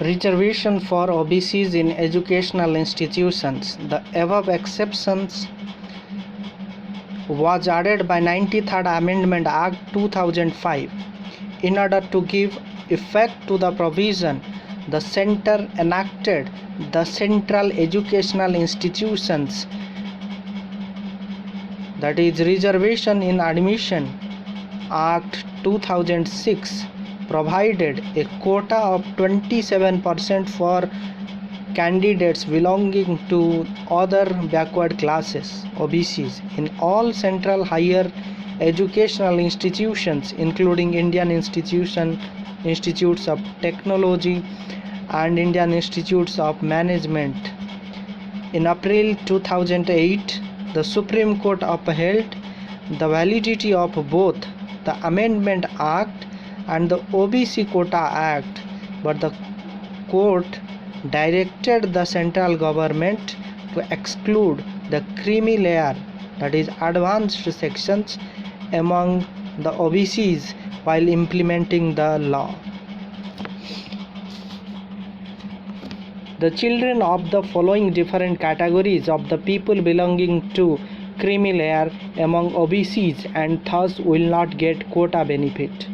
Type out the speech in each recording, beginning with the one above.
Reservation for OBCs in educational institutions. The above exceptions was added by 93rd Amendment Act 2005. In order to give effect to the provision, the Centre enacted the Central Educational Institutions, that is Reservation in Admission Act 2006, provided a quota of 27% for candidates belonging to other backward classes (OBCs) in all central higher educational institutions, including Indian Institutes of Technology and Indian Institutes of Management. In April 2008, the Supreme Court upheld the validity of both the Amendment Act and the OBC Quota Act, but the court directed the central government to exclude the creamy layer, that is advanced sections, among the OBCs while implementing the law. The children of the following different categories of the people belonging to creamy layer among OBCs and thus will not get quota benefit.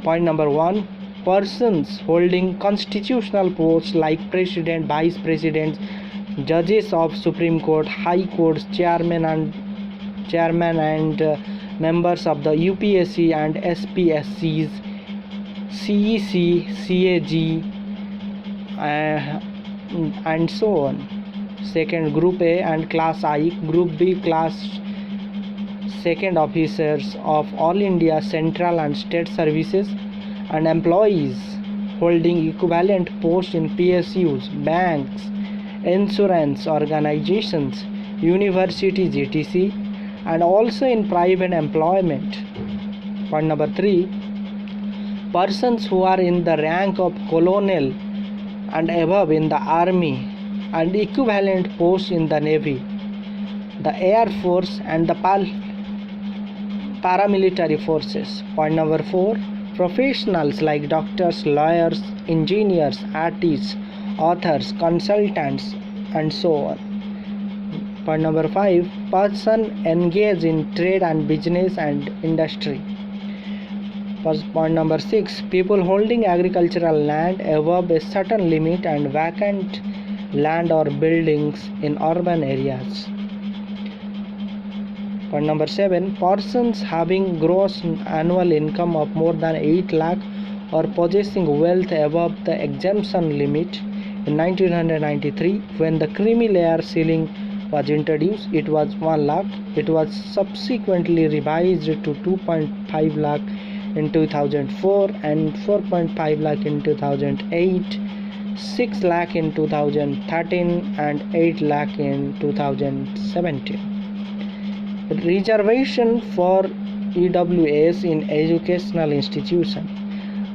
Point number 1. Persons holding constitutional posts like President, Vice President, Judges of Supreme Court, High Courts, Chairman and members of the UPSC and SPSCs, CEC, CAG, and so on. Second, Group A and Class I, Group B, Class Second officers of all India central and state services and employees holding equivalent posts in PSUs, banks, insurance organizations, universities, etc., and also in private employment. Point number 3. Persons who are in the rank of colonel and above in the army and equivalent posts in the navy, the air force and the paramilitary forces. Point number 4. Professionals like doctors, lawyers, engineers, artists, authors, consultants, and so on. Point number 5. Person engaged in trade and business and industry. Point number 6. People holding agricultural land above a certain limit and vacant land or buildings in urban areas. Point number 7. Persons having gross annual income of more than 8 lakh or possessing wealth above the exemption limit. In 1993, when the creamy layer ceiling was introduced, it was 1 lakh. It was subsequently revised to 2.5 lakh in 2004 and 4.5 lakh in 2008, 6 lakh in 2013 and 8 lakh in 2017. Reservation for EWS in educational institutions.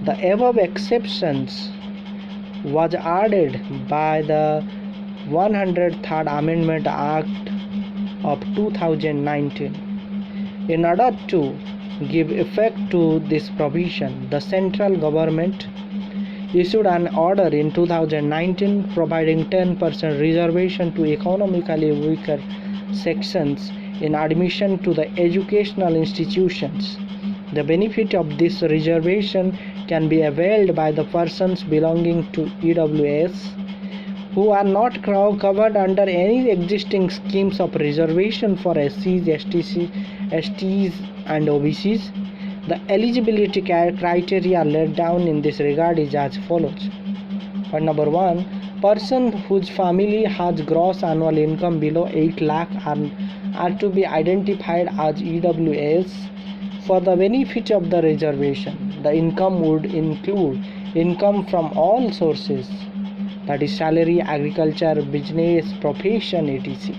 The above exceptions was added by the 103rd Amendment Act of 2019. In order to give effect to this provision, the central government issued an order in 2019 providing 10% reservation to economically weaker sections in admission to the educational institutions. The benefit of this reservation can be availed by the persons belonging to EWS who are not covered under any existing schemes of reservation for SCs, STs and OBCs. The eligibility criteria laid down in this regard is as follows. Point number 1. Person whose family has gross annual income below 8 lakh are to be identified as EWS for the benefit of the reservation. The income would include income from all sources, that is salary, agriculture, business, profession, etc.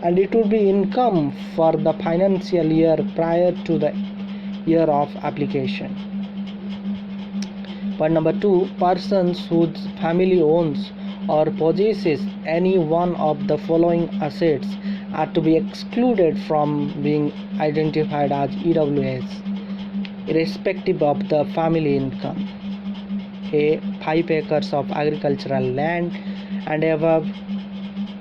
And it would be income for the financial year prior to the year of application. Point number 2. Persons whose family owns or possesses any one of the following assets are to be excluded from being identified as EWS. irrespective of the family income. A. 5 acres of agricultural land and above.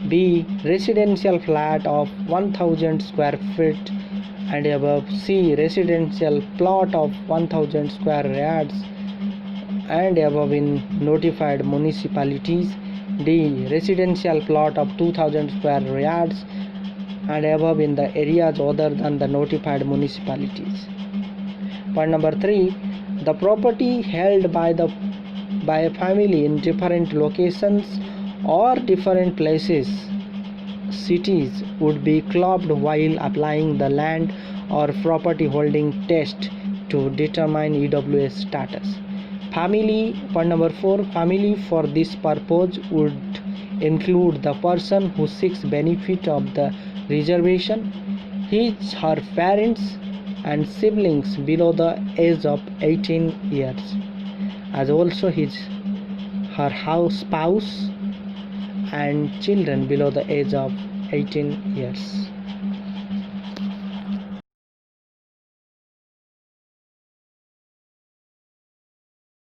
B. Residential flat of 1000 square feet and above. C. Residential plot of 1000 square yards and above in notified municipalities. D. Residential plot of 2000 square yards and above in the areas other than the notified municipalities. Point number 3. The property held by a family in different locations or different places, cities, would be clubbed while applying the land or property holding test to determine EWS status. Point number 4. Family for this purpose would include the person who seeks benefit of the reservation, her parents and siblings below the age of 18 years, as also her spouse and children below the age of 18 years.